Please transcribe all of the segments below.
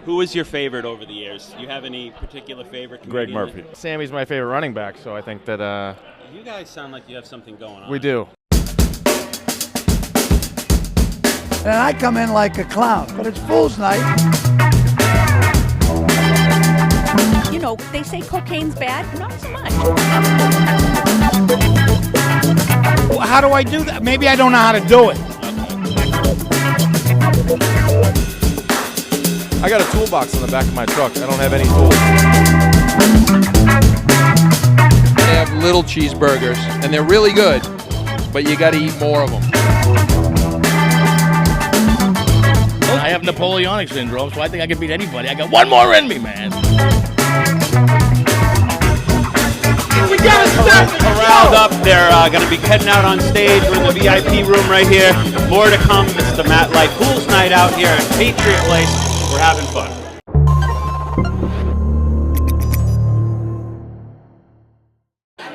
Who is your favorite over the years? Do you have any particular favorite comedian? Greg Murphy. Sammy's my favorite running back, so I think that You guys sound like you have something going on. we do. And I come in like a clown, but it's Fool's Night. You know, they say cocaine's bad, not so much. How do I do that? Maybe I don't know how to do it. I got a toolbox in the back of my truck. I don't have any tools. They have little cheeseburgers, and they're really good, but you got to eat more of them. I have Napoleonic syndrome, so I think I can beat anybody. I got one more in me, man. We got to Corralled up. They're going to be heading out on stage. We're in the VIP room right here. More to come. It's the Matt Light Fool's Night out here at Patriot Place. We're having fun.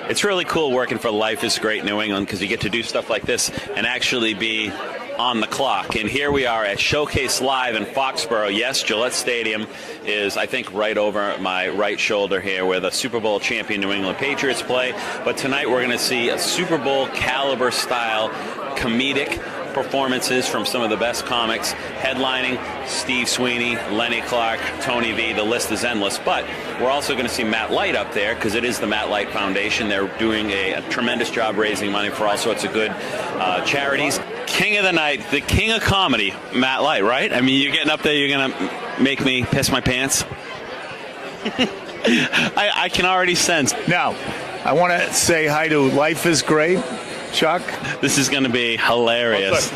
It's really cool working for Life is Great New England because you get to do stuff like this and actually be on the clock. And here we are at Showcase Live in Foxborough. Yes, Gillette Stadium is, I think, right over my right shoulder here where the Super Bowl champion New England Patriots play. But tonight we're going to see a Super Bowl caliber style comedic performances from some of the best comics, headlining Steve Sweeney, Lenny Clarke, Tony V. The list is endless. But we're also going to see Matt Light up there because it is the Matt Light Foundation. They're doing a tremendous job raising money for all sorts of good charities. King of the night, the king of comedy, Matt Light, right? I mean, you're getting up there, you're going to make me piss my pants. I can already sense. Now, I want to say hi to Life is Great, Chuck. This is going to be hilarious.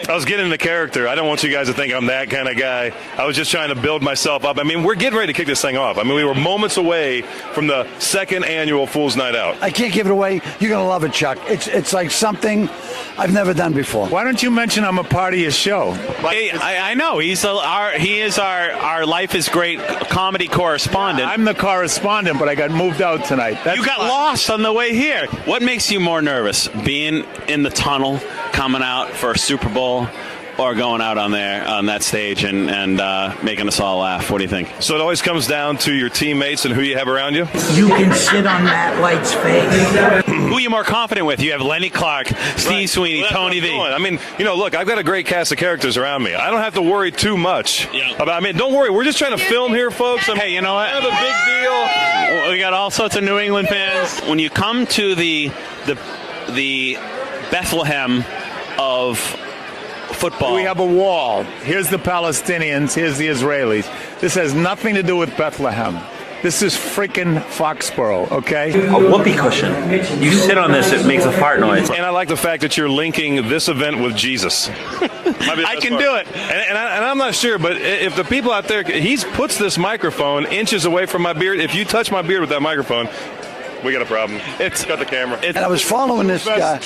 I was getting into character. I don't want you guys to think I'm that kind of guy. I was just trying to build myself up. I mean, we're getting ready to kick this thing off. I mean, we were moments away from the second annual Fool's Night Out. I can't give it away. You're going to love it, Chuck. It's like something I've never done before. Why don't you mention I'm a part of your show? Hey, I know. He is our Life is Great comedy correspondent. I'm the correspondent, but I got moved out tonight. You got lost on the way here. What makes you more nervous? Being in the tunnel, coming out for a Super Bowl, or going out on that stage and making us all laugh? What do you think? So it always comes down to your teammates and who you have around you? You can sit on Matt Light's face. Who are you more confident with? You have Lenny Clarke, Steve Sweeney, Tony V. I mean, look, I've got a great cast of characters around me. I don't have to worry too much about. I mean, don't worry. We're just trying to film here, folks. Hey, you know what? Have a big deal. We got all sorts of New England fans. When you come to the Bethlehem of football. We have a wall. Here's the Palestinians. Here's the Israelis. This has nothing to do with Bethlehem. This is freaking Foxborough, okay? A whoopee cushion. You sit on this, it makes a fart noise. And I like the fact that you're linking this event with Jesus. I can do it. And I'm not sure, but if the people out there, he puts this microphone inches away from my beard. If you touch my beard with that microphone, we got a problem. It's got the camera. And I was following this guy. A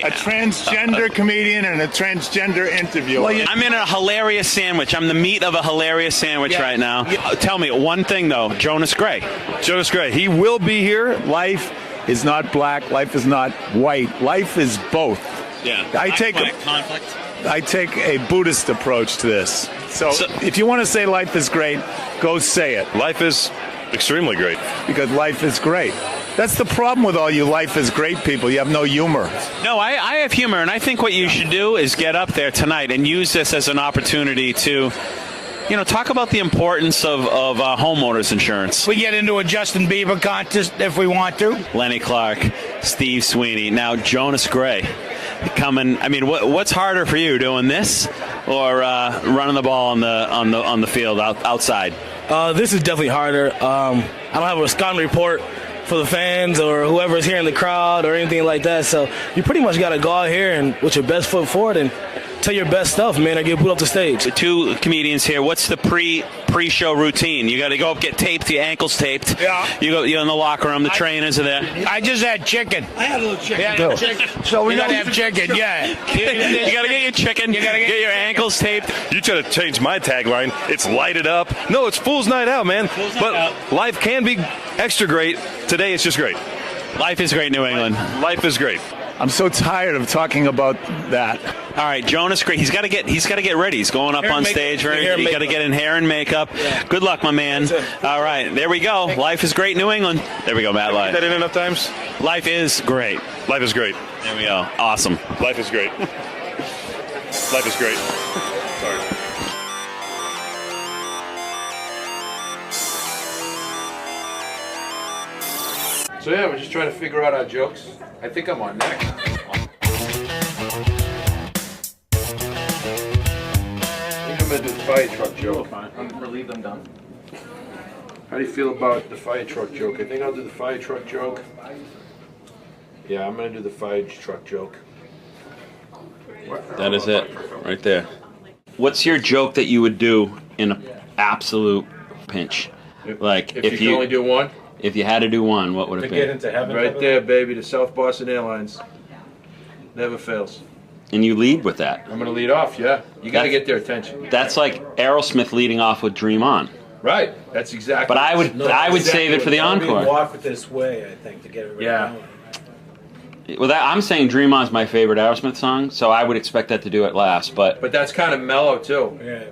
transgender comedian and a transgender interviewer. I'm in a hilarious sandwich. I'm the meat of a hilarious sandwich right now. Tell me one thing, though. Jonas Grey. Jonas Grey. He will be here. Life is not black. Life is not white. Life is both. Yeah. I take a Buddhist approach to this. So if you want to say life is great, go say it. Life is extremely great. Because life is great. That's the problem with all you life is great people. You have no humor. No, I have humor, and I think what you should do is get up there tonight and use this as an opportunity to, talk about the importance of homeowners insurance. We get into a Justin Bieber contest if we want to. Lenny Clarke, Steve Sweeney, now Jonas Grey coming. I mean, what's harder for you, doing this or running the ball on the field outside? This is definitely harder. I don't have a scouting report for the fans or whoever's here in the crowd or anything like that. So you pretty much got to go out here and with your best foot forward and tell your best stuff, man, or get put off the stage. The two comedians here. What's the pre-show routine? You got to go up, get taped, your ankles taped. Yeah. You're in the locker room. The trainers are there. I just had chicken. I had a little chicken. Yeah, too. So we gotta don't have chicken. Yeah. You got to get your chicken. You got to get your ankles taped. You try to change my tagline. It's light it up. No, it's Fool's Night Out, man. Life can be extra great. Today, it's just great. Life is great, New England. Life is great. I'm so tired of talking about that. All right, Jonas Grey. He's got to get ready. He's going up on stage. He's got to get in hair and makeup. Yeah. Good luck, my man. All right, there we go. Life is great, New England. There we go, Matt. Life. That in enough times? Life is great. Life is great. There we go. Awesome. Life is great. Life is great. Sorry. So yeah, we're just trying to figure out our jokes. I think I'm on next. I think I'm gonna do the fire truck joke. Relieve them done. How do you feel about the fire truck joke? I think I'll do the fire truck joke. Yeah, I'm gonna do the fire truck joke. That is it, right there. What's your joke that you would do in an absolute pinch? Like If you can only do one? If you had to do one, what would it be? Get into heaven. Right there, baby. The South Boston Airlines. Never fails. And you lead with that. I'm gonna lead off, yeah. You gotta get their attention. That's like Aerosmith leading off with Dream On. Right. That's exactly. But I would save it for the encore. Walk this way, I think, to get everybody going. Well, I'm saying Dream On's my favorite Aerosmith song, so I would expect that to do it last. But that's kind of mellow too. Yeah.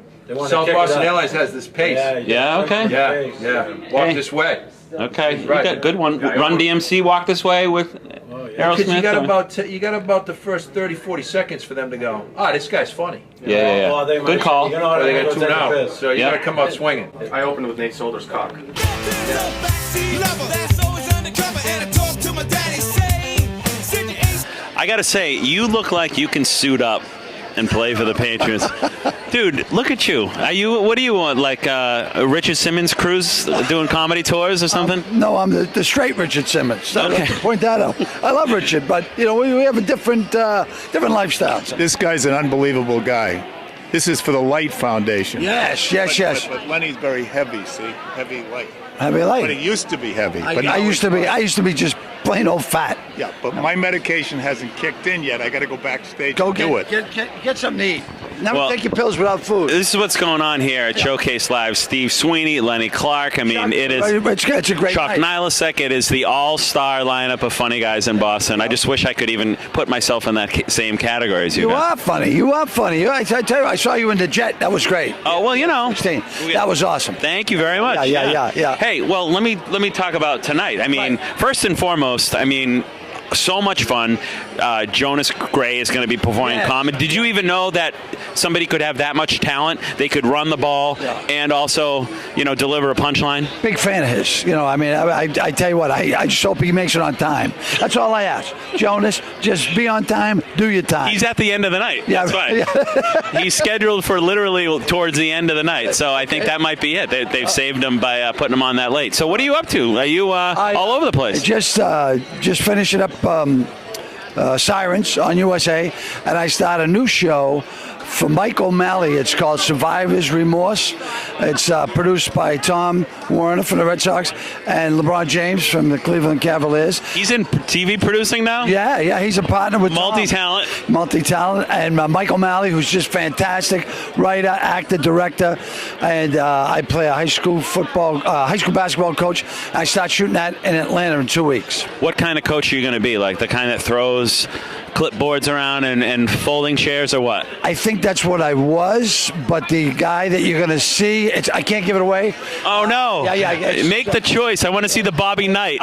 South Boston Airlines has this pace. Yeah. Okay. Yeah. Walk this way. Okay. You got a good one. Run DMC, Walk This Way with Aerosmith. Because you got about the first 30, 40 seconds for them to go, this guy's funny. Yeah. Good call. They got tune out. So you got to come out swinging. I opened with Nate Solder's cock. I got to say, you look like you can suit up and play for the Patriots. Dude, look at you. What do you want, like Richard Simmons cruise doing comedy tours or something? No, I'm the straight Richard Simmons. Okay. Point that out. I love Richard, but we have a different lifestyles. This guy's an unbelievable guy. This is for the Light Foundation. Yes. But Lenny's very heavy, see? Heavy light. Heavy light. But he used to be heavy. But I used to be just plain old fat. Yeah, but my medication hasn't kicked in yet. I got to go backstage Go and do it. Get something to eat. Never take your pills without food. This is what's going on here at Showcase Live. Steve Sweeney, Lenny Clarke. I mean, it is it's a great Chuck night. Nilosek. It is the all-star lineup of funny guys in Boston. I just wish I could even put myself in that same category as you guys. Are funny. You are funny. I tell you, I saw you in the jet. That was great. Oh, well, that was awesome. Thank you very much. Yeah. Hey, well, let me talk about tonight. I mean, first and foremost, so much fun. Jonas Grey is going to be performing comedy. Did you even know that somebody could have that much talent? They could run the ball and also, deliver a punchline? Big fan of his. I tell you what, I just hope he makes it on time. That's all I ask. Jonas, just be on time, do your time. He's at the end of the night. Yeah. That's right. He's scheduled for literally towards the end of the night. So I think that might be it. They've saved him by putting him on that late. So what are you up to? Are you all over the place? Just finishing up Sirens on USA, and I start a new show for Mike O'Malley. It's called Survivor's Remorse. It's produced by Tom Werner from the Red Sox and LeBron James from the Cleveland Cavaliers. He's in TV producing now? Yeah. He's a partner with Multi-talent. And Mike O'Malley, who's just fantastic, writer, actor, director. And I play a high school basketball coach. I start shooting that in Atlanta in 2 weeks. What kind of coach are you going to be? Like the kind that throws clipboards around and folding chairs, or what? I think that's what I was, but the guy that you're going to see, I can't give it away. Oh, no. Yeah. Make the choice. I want to see the Bobby Knight.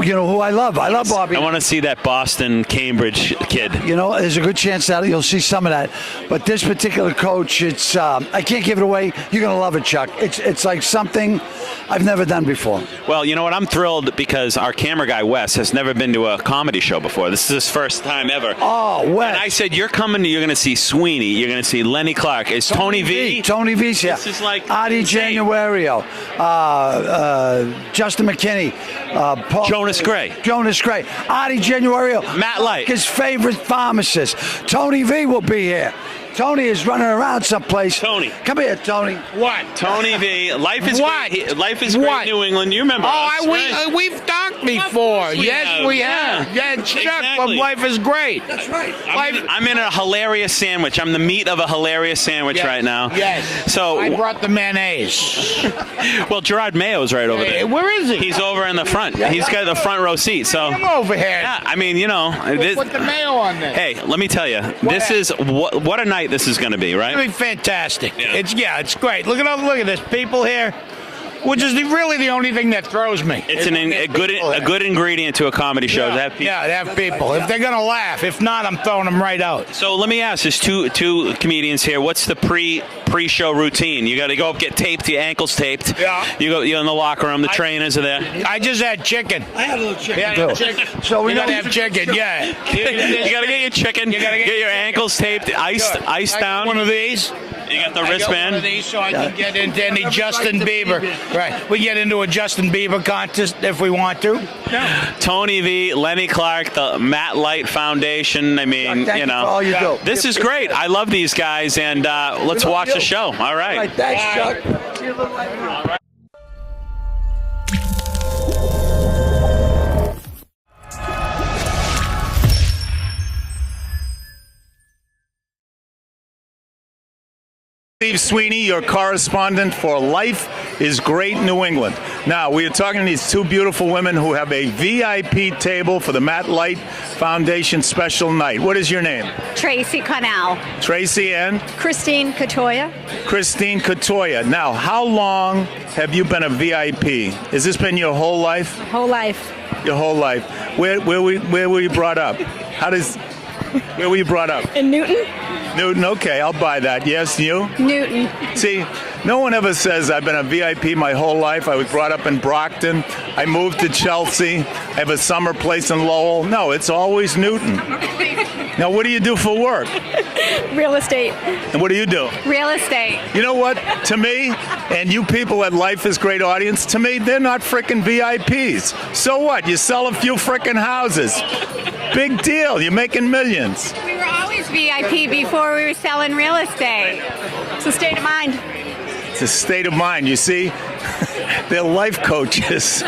You know who I love? I love Bobby. I want to see that Boston Cambridge kid. There's a good chance that you'll see some of that. But this particular coach, I can't give it away. You're going to love it, Chuck. It's like something I've never done before. Well, you know what? I'm thrilled because our camera guy, Wes, has never been to a comedy show before. This is his first time ever. Oh, Wes. And I said, you're going to see Sweeney. You're going to see Lenny Clarke. Is Tony V? Tony V's here. This is like Adi Januario, Justin McKinney, Jonas Grey. Adi Januario. Matt Light. His favorite pharmacist. Tony V will be here. Tony is running around someplace. Tony. Come here, Tony. What? Tony V. Life is great. Life is great, New England. You remember us, right? We've talked Chuck before. Yes, we have. Yeah, Chuck Exactly. from Life is Great. That's right. I'm in a hilarious sandwich. I'm the meat of a hilarious sandwich right now. Yes. So, I brought the mayonnaise. well, Gerard Mayo's right over Hey, there. where is he? He's over in the front. He's got the front row seat. So, Come over here. yeah, I mean, you know, this, Put the mayo on there. hey, let me tell you, this is what a night this is going to be, It's right? gonna be fantastic. It's great. Look at this people here, which is really the only thing that throws me. It's a good ingredient to a comedy show. To have people. Yeah, to have people. If they're gonna laugh, if not, I'm throwing them right out. So let me ask: there's two comedians here. What's the pre-show routine? You got to go up, get taped, your ankles taped. Yeah. You're in the locker room. The trainers are there. I just had chicken. I had a little chicken Yeah, too. chicken. So we You gotta don't have chicken. Yeah. You got to get your chicken. You gotta get get your your ankles taped, iced I got down. one of these. You got the I got one of wristband. these so I can get into any Justin Bieber. Right. We get into a Justin Bieber contest if we want to. Tony V, Lenny Clarke, the Matt Light Foundation. I mean, Thank you for all you do. this is great. I love these guys, and let's love watch you. the show. All right. All right, thanks, Chuck. See you a little later on. Steve Sweeney, your correspondent for Life is Great New England. Now, we are talking to these two beautiful women who have a VIP table for the Matt Light Foundation special night. What is your name? Tracy Connell. Tracy and Christine Katoya. Christine Katoya. Now, how long have you been a VIP? Has this been your whole life? Whole life. Your whole life. Where were you brought up? Where were you brought up? In Newton? Newton, okay, I'll buy that. Yes, you? Newton. See, no one ever says I've been a VIP my whole life. I was brought up in Brockton. I moved to Chelsea. I have a summer place in Lowell. No, it's always Newton. Now, what do you do for work? Real estate. And what do you do? Real estate. You know what? To me, and you people at Life is Great audience, to me, they're not frickin' VIPs. So what? You sell a few frickin' houses. Big deal. You're making millions. We were always VIP before we were selling real estate. It's a state of mind. It's a state of mind. You see, they're life coaches.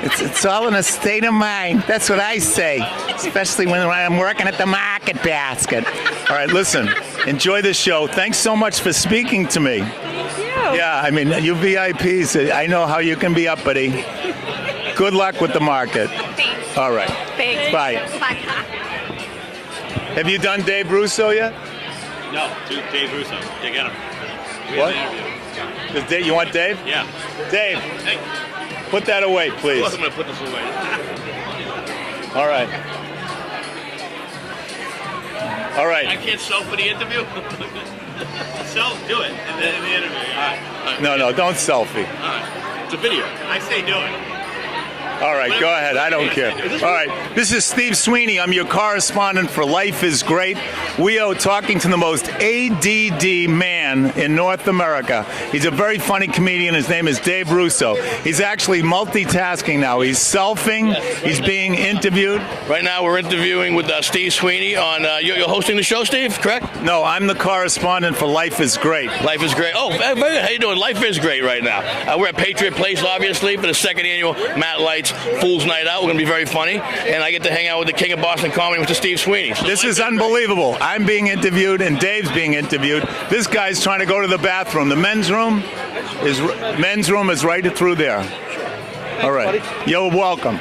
It's all in a state of mind. That's what I say, especially when I'm working at the market basket. All right, listen, enjoy the show. Thanks so much for speaking to me. Thank you. Yeah, I mean, you VIPs, I know how you can be uppity. Good luck with the market. Thanks. All right. Thanks. Bye. Bye. Have you done Dave Russo yet? No, Dave Russo. You get him. What? You want Dave? Yeah. Dave, put that away, please. I'm going to put this away. All right. All I right. can't sell for the interview? Do it in the interview. All right. No, don't selfie. All right. It's a video. I say do it. All right, go ahead. I don't care. All right, this is Steve Sweeney. I'm your correspondent for Life is Great. We are talking to the most ADD man in North America. He's a very funny comedian. His name is Dave Russo. He's actually multitasking now. He's selfing. He's being interviewed. Right now we're interviewing with Steve Sweeney on, you're hosting the show, Steve, correct? No, I'm the correspondent for Life is Great. Life is great. Oh, very good. How you doing? Life is great right now. We're at Patriot Place, obviously, for the second annual Matt Light's Fool's Night Out. We're going to be very funny. And I get to hang out with the king of Boston comedy, Mr. Steve Sweeney. So This is unbelievable. I'm being interviewed and Dave's being interviewed. This guy's trying to go to the bathroom. The men's room is right through there. All right. You're welcome.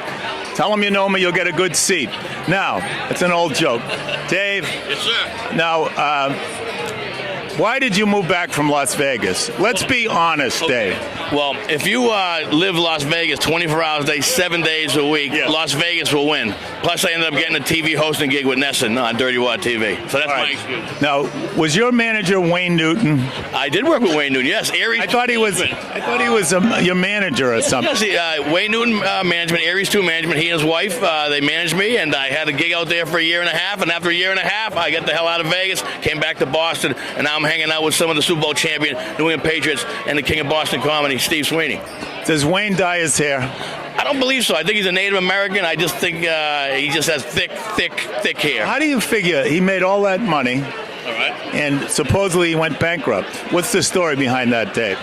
Tell him you know me, you'll get a good seat. Now, it's an old joke. Dave. Yes, sir. Now, why did you move back from Las Vegas? Let's be honest, Dave. Well, if you live Las Vegas 24 hours a day, 7 days a week, Yeah. Las Vegas will win. Plus, I ended up getting a TV hosting gig with Nesson on Dirty Water TV. So that's All my right. excuse. Now, was your manager Wayne Newton? I did work with Wayne Newton, yes. Aries I thought he was your manager or something. Yes, Wayne Newton management, Aries 2 management. He and his wife, they managed me, and I had a gig out there for a year and a half. And after a year and a half, I got the hell out of Vegas, came back to Boston, and now I'm hanging out with some of the Super Bowl champion New England Patriots and the king of Boston comedy, Steve Sweeney. Does Wayne dye his hair? I don't believe so. I think he's a Native American. I just think he just has thick hair. How do you figure he made all that money All right. and supposedly he went bankrupt? What's the story behind that, Dave?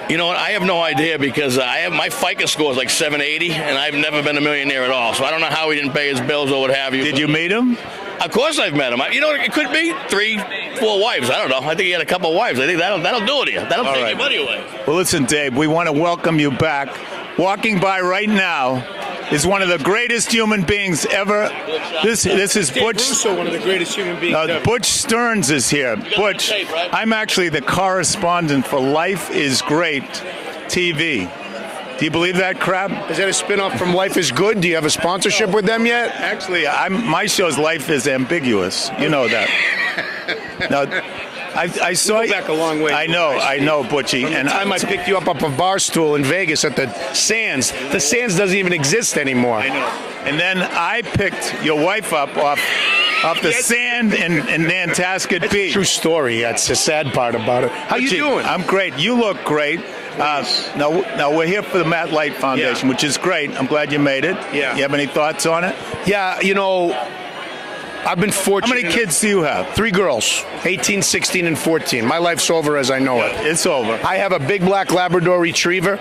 You know what? I have no idea because my FICA score is like 780, and I've never been a millionaire at all. So I don't know how he didn't pay his bills or what have you. Did you meet him? Of course I've met him. You know, it could be 3, 4 wives. I don't know. I think he had a couple wives. I think that'll do it to you. That'll take your money away. Well, listen, Dave, we want to welcome you back. Walking by right now is one of the greatest human beings ever. This is Butch. Russo, one of the greatest human beings ever. Butch Stearns is here. Butch, tape, right? I'm actually the correspondent for Life is Great TV. Do you believe that crap? Is that a spinoff from Life is Good? Do you have a sponsorship with them yet? Actually, my show's Life is Ambiguous. You know that. Now, I saw you back a long way. I know, Butchie. From the time I picked you up a bar stool in Vegas at the Sands. The Sands doesn't even exist anymore. I know. And then I picked your wife up off the sand in Nantasket Beach. True story. That's the sad part about it. How you doing? I'm great. You look great. Now we're here for the Matt Light Foundation, which is great. I'm glad you made it. Yeah. You have any thoughts on it? Yeah, you know, I've been fortunate. How many kids do you have? 3 girls, 18, 16, and 14. My life's over as I know it. It's over. I have a big black Labrador Retriever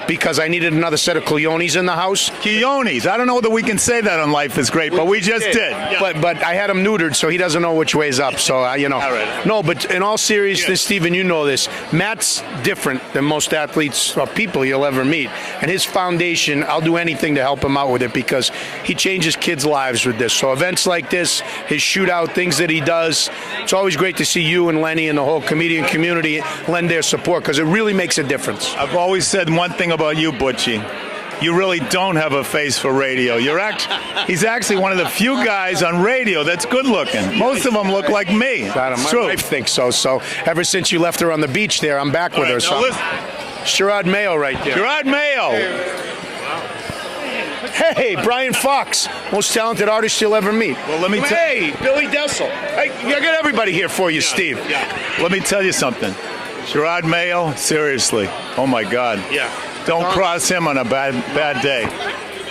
because I needed another set of Coyones in the house. Coyones. I don't know that we can say that on Life is Great, but we just did. But I had him neutered, so he doesn't know which way's up. So, you know. All right. No, but in all seriousness, Stephen, you know this. Matt's different than most athletes or people you'll ever meet. And his foundation, I'll do anything to help him out with it because he changes kids' lives with this. So events like this, his shootout, things that he does, it's always great to see you and Lenny and the whole comedian community lend their support because it really makes a difference. I've always said one thing about you, Butchie. You really don't have a face for radio. He's actually one of the few guys on radio that's good looking. Most of them look like me. My wife thinks so. So ever since you left her on the beach there, I'm back with her. So Sherrod Mayo right there. Sherrod Mayo. Hey, Brian Fox, most talented artist you'll ever meet. Well, let me Hey, Billy Dessel. Hey, I got everybody here for you, Steve. Let me tell you something. Sherrod Mayo, seriously. Oh, my God. Yeah. Don't cross him on a bad day.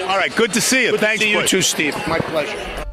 All right, good to see you. Good Thanks, to see you Butch. too, Steve. My pleasure.